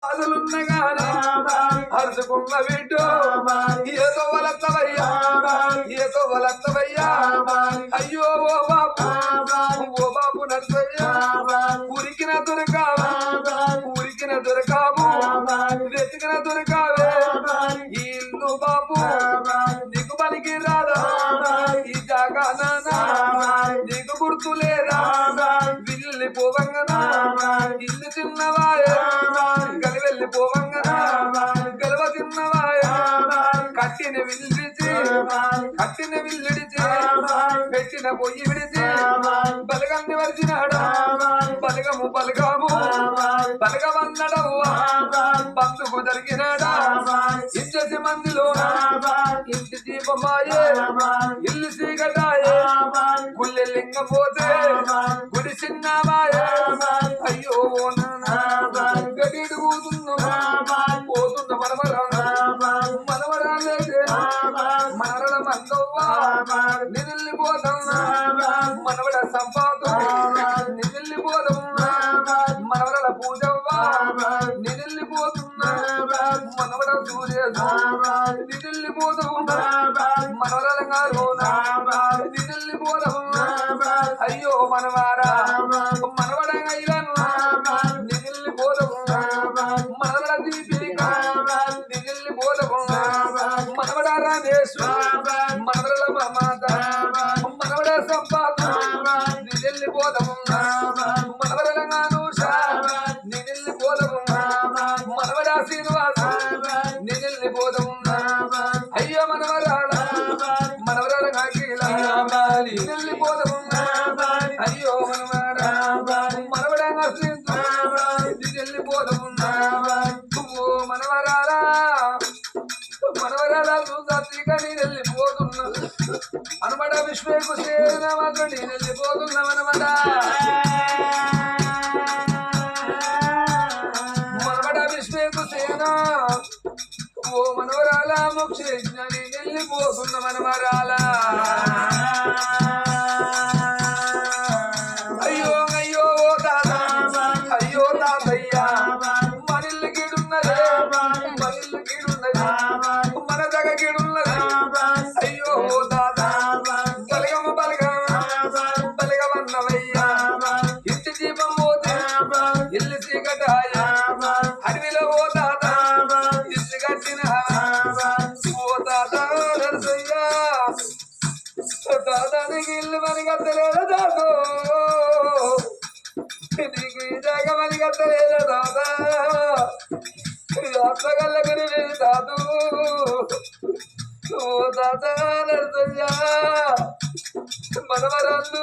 అసలున్నగానే అరుచుకున్న బిడ్డు ఏదో వలత్తవయ్యా ఏదో వలత్తవయ్యా అయ్యో ఓ బాబు నచ్చయ్యా ఉరికిన దొరకావా ఉరికిన దొరకావు వెతికిన దొరకావే ఈ ఇల్లు బాబు నీకు పనికి రాదా ఈ జాగా నీకు గుర్తు లేదా వెళ్ళిపోవంగనా ఇల్లు చిన్నవాయే గలి వెళ్ళిపోవంగనా గెలవ చిన్నవాయే కట్టిన విల్లిడిచి పెట్టిన పొయ్యి విడిచి బలగాన్ని వరిచినాడు బలగము బలగమన్నడవ్వా బంధుకు జరిగినాడా ఇంటి మందిలో ఇంటి దీపమాయే ఇల్లు సీగటాయే గుళ్ళె లింగపోతే గుడి చిన్నమాయే అయ్యో గడిడు పోతున్న మనవరాలైతే మనవడ మందవ్వా నిలిపోతున్నా మనవడ సంపాదు నిలిపోతున్నా మనవరల పూజవ్వా నిలిపోతున్నా మనవడ సూర్య నిలిపోతున్నా మనవరల గారునా నిలిపోతున్నా అయ్యో మనవారా మనవడ గైలను నిలిపోతున్నా మనవడ దీపిక నిలిపోతున్నా మనవడ రాజేశ్వర మనవరల మాత మనవడ సంపాద నిలిపోతున్నా మనవరల గానుష నిలిపోతున్నా మనవడ శ్రీనివాస నిలిపోతున్నా అయ్యో మనవరాల మనవరాల గాకిల నిలిపోతున్నా అయ్యో మనవాడ మనవడ నిలిపోతున్నా మనవరాల మనవరాల సత్రికని వెళ్ళిపోతున్నా అనమాట విశ్వేకు సేనమని వెళ్ళిపోతున్నా మనమాట మనమట విశ్వేకు సేన ఓ మనవరాల మోక్షని వెళ్ళిపోతున్న మనవరాల అయ్యో అయ్యో ఓ తాత అయ్యో తాతయ్యా మనిల్లు గీడున్నది మనిల్లు గీడున్నది మన దగ్గ గీడున్నది అయ్యో తాత బలగమన్నవయ్యా ఇంటి దీపం పోతే ఇల్లు చీకటాయ అడవిలో ఓ తాత ఇల్లు కట్టిన ఓ తాత నరసయ్యా తాతానికి ఇల్లు మని కట్టలేదా తాతో నీకు ఈ జాగ మని కట్టలేదా తాత అత్తగల్ల గురి తాతూ ఓ తాత నరసయ్యా మనవరాళ్ళు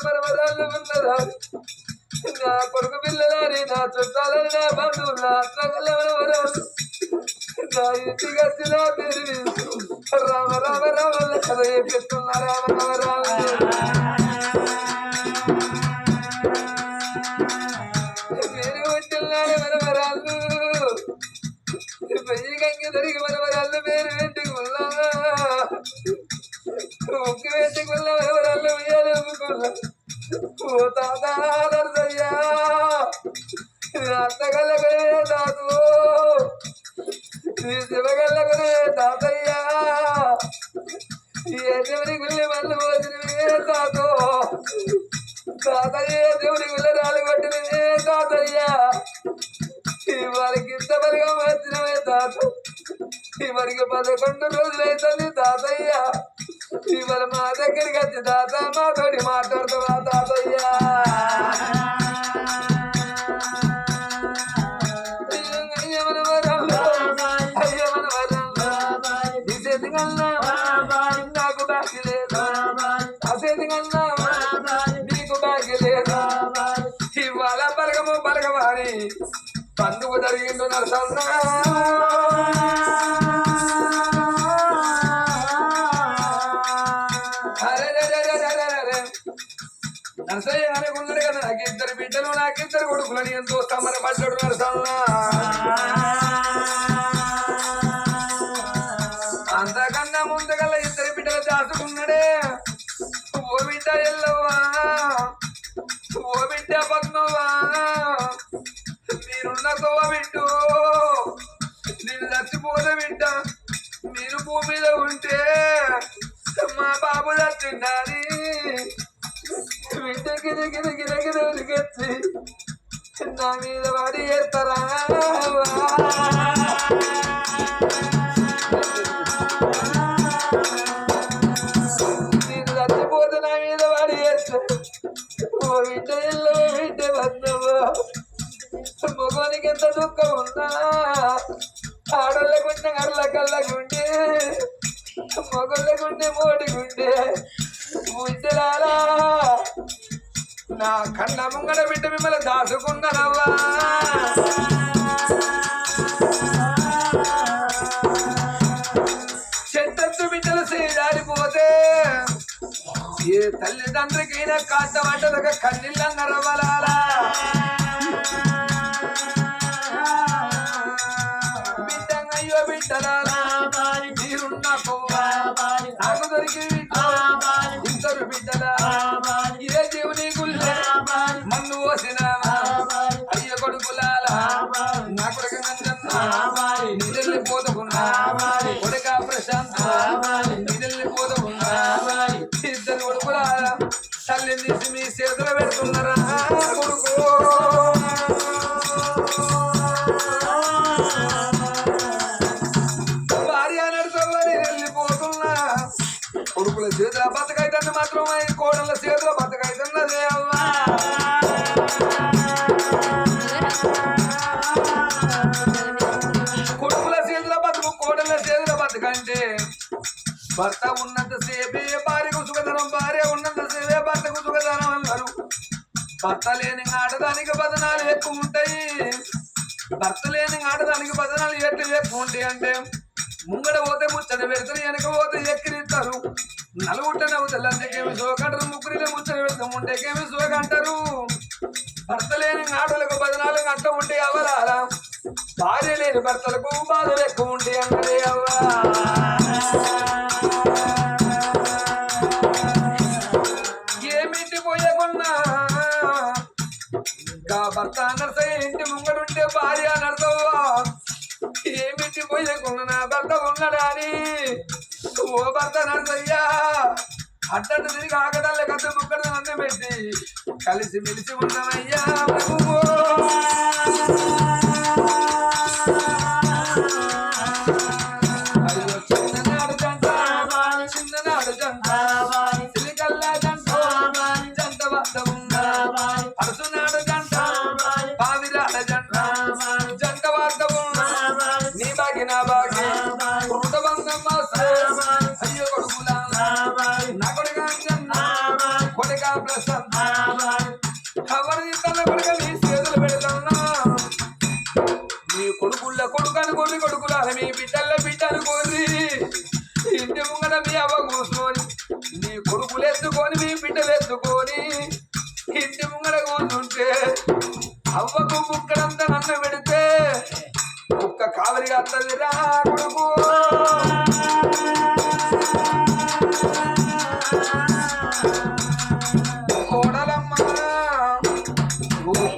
మనవరాళ్ళు ఉన్నదా నా కొడుకు పిల్లలని నా చుట్టాలని నా బంధువులు నా అత్తగల్ల మనవరాలు నా ఇంటికి వచ్చిన పేరు రామ రామ రామ కథ చెప్పిస్తున్నా రామ రామ రామ నేను ఉంటున్నాను మనవరాళ్ళు పెయ్యి గంగి దొరికి మనవరాళ్ళు పేరు పెట్టుకున్నా ముక్కు పెట్టుకున్న మనవరాళ్ళు ఉయ్యాలమ్ముకున్నా ఓ తాత నరసయ్యా అత్తగల్లగలే తాతూ నీ శివగల్లగలే తాతయ్యా ఏ దేవుని గుళ్ళి మళ్ళీ పోసినవే తాతో తాతయ్య దేవుని గుళ్ళ రాళ్ళు కొట్టినవే తాతయ్యా ఇవాళకి ఇంత బలిగా వచ్చినవే తాత ఇవరికి 11 రోజులైతుంది తాతయ్య ఇవాళ మా దగ్గరికి వచ్చి తాత మాతోటి మాట్లాడుతావా తాతయ్యా నాకు బాకి లేదు అసేది కన్నా నీకు బాకి లేదు ఇవాళ బలగమని పండుగ జరిగిండు నరసన్న నరసయ్య అనుకున్నాడు కదా నాకు 2 బిడ్డలు నాకు 2 కొడుకులని ఎంతో సంబరపడ్డాడు నరసన్న అంతకన్నా ముందుగల్లా 2 బిడ్డలు దాచుకున్నాడే ఓ బిడ్డ ఎల్లవ్వా ఓ బిడ్డ పద్మవ్వా మీరున్న నడుతావా బిడ్డు నేను చచ్చిపోతే బిడ్డ మీరు భూమి మీద ఉంటే మా బాబు చచ్చిండాలి బిడ్డ గిరగిరగిరగిరగిరగిరొచ్చి నా మీద వాడి చేస్తారా నేను చచ్చిపోతే నా మీద వాడి చేస్తారు ఓ బిడ్డ ఇల్లు బిడ్డ వద్దవా మగవానికి ఎంత దుఃఖం ఉన్నా ఆడోళ్ళకుంటే కళ్ళ కళ్ళకుంటే మొగళ్ళకుంటే మోటికుంటే బిడ్డలారా నా కళ్ళ ముంగడ బిడ్డ మిమ్మల్ని దాచుకున్నానవ్వా చెట్టత్తు బిడ్డలు చేయారిపోతే ఏ తల్లిదండ్రులకైనా కాటమంటలుగా కన్నీళ్ళన్నరవలాలా బిడ్డంగయ్యో బిడ్డలారా మీరున్న నాకు దొరికి ఇద్దరు బిడ్డలా ఇదే దేవుని గుళ్ళే మన్ను పోసిన అయ్య కొడుకులాలా నా కొడుకు నిజల్ని పోతుకున్నా కొడుక ప్రశాంత్ నిజల్ని పోతుకున్నా ఇద్దరు కొడుకులాలా తల్లిని తీసి మీ చేతులు పెడుతున్నారా కొడుకు కొడుకుల చేతుల బతకైతుంది మాత్రం కోడళ్ళ చేతుల బతకైతున్నదే అవ్వా కొడుకుల చేతుల బతుకు కోడళ్ళ చేతుల బతకంటే భర్త ఉన్నంత సేపే భార్యకు సుఖధనం భార్య ఉన్నంత సేపే భర్తకు సుఖధనం అన్నారు భర్త లేని ఆడదానికి బదనాలు ఎక్కువ ఉంటాయి భర్త లేని ఆడదానికి బదనాలు ఎట్లు ఎక్కువ ఉంటాయి అంటే ముంగడ పోతే ముచ్చట పెడతారు వెనక పోతే ఎక్కిరిస్తారు నలుగుట్ట నవ్వుతారు అందుకేమి సోకంటారు ముగ్గురిలో ముచ్చట పెడతాం ఉంటేకేమి సోకంటారు భర్త లేని ఆడలకు బదనాలకు అట్ట ఉంటే అవరాలా భార్య లేని భర్తలకు బాధలు ఎక్కువ ఉంటాయి అన్నదే అవ్వా ఏమిటి పోయకున్నా భర్త నర్సయ్య ఇంటి ముంగడుంటే భార్య నర్సవ్వా ఏమిటి పోయకుండా నా భర్త ఉన్నాడా అని ఓ భర్త నర్సయ్యా అట్టట్టు తిరిగి ఆగడాల కథ ముక్కడ అన్నం పెట్టి కలిసి మెలిసి ఉన్నామయ్యా అయ్యో చిన్ననాడు జంట చిన్ననాడు జంట సిలికల్లా జంట జంట వద్ద ఉందా అరుసునాడు జంట పావిరాల జంట జంట వద్ద ఉందా నీ బాగి నా బాగి కుటుంబం అయ్యో కొడుకులా నా కొడుగా కొడుగా ప్రసన్న ఎవరి తన కొడుక మీ చేతులు పెడతాన్నా మీ కొడుకుళ్ళ కొడుకు అనుకోని కొడుకులా మీ బిడ్డల బిడ్డ అనుకోని ఇంటి ముంగడ మీ అవ్వ కూర్చొని మీ కొడుకులు ఎత్తుకొని మీ బిడ్డలు ఎత్తుకొని ఇంటి ముంగడ కూర్చుంటే అవ్వకు ముక్కడంతా నన్ను పెడితే ఒక్క కావలిగా అత్తదిరా కొడుకు కోడలమ్మ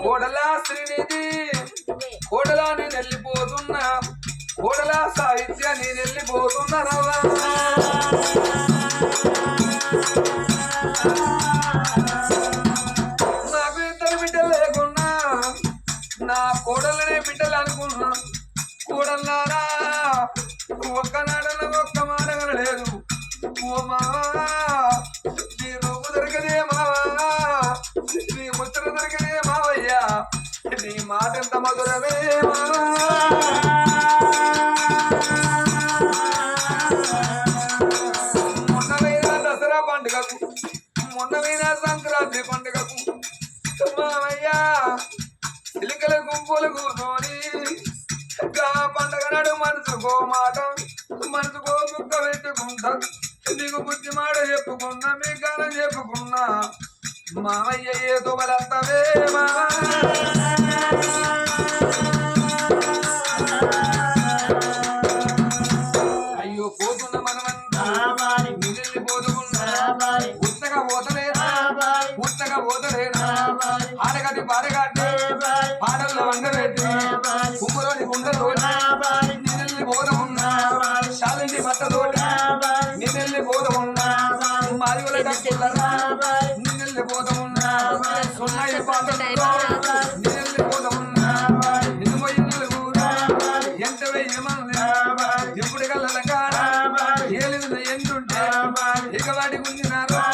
కోడలా శ్రీనిధి కోడలా నేను వెళ్ళిపోతున్నా కోడలా సాహిత్య నేను వెళ్ళిపోతున్నా రవ్వా నాకు ఇద్దరు బిడ్డలు లేకున్నా నా కోడలనే బిడ్డలు అనుకున్నా కోడల్లారా ఒక్కనాడన ఒక్క మాట లేదు ఓ మావా నీ రూపు దొరికదే మావా నీ ముచ్చట దొరికదే మావయ్యా నీ మాట ఎంత మధురమే మావా మొన్నవైన దసరా పండుగకు మొన్నవైన సంక్రాంతి పండుగకు మావయ్యా చిలికల గుంపులు కూర్చొని పండగ నాడు మనసుకో మాట మనసుకో ముక్క పెట్టుకుంటా నీకు బుద్ధి మాట చెప్పుకున్నా మీ గానం చెప్పుకున్నా మామయ్య ఏదో బలత్తవే అయ్యో పోతున్న మనమంతా నిజల్ని పోతున్నా ఉత్తగా పోతలేనా ఉత్తగా పోతలేనా ఆడగట్టి పాడగట్టి పాటల్లో వండబెట్టి బట్టతోటి నిన్నెల్లి పోదమున్నా శాలింటి బట్టతోటి నిన్నెల్లి పోదమున్నా మాదిగల డక్కులరా నిన్నెల్లి పోదమున్నా సున్నాయి పాటలతో నిన్నెల్లి పోదమున్నా నిన్ను మొయ్యలు కూడా ఎంత వెయ్యమన్నా ఎప్పుడు కళ్ళ కాడ ఏలిన ఎండుంటే ఇక వాడి గుంజినారా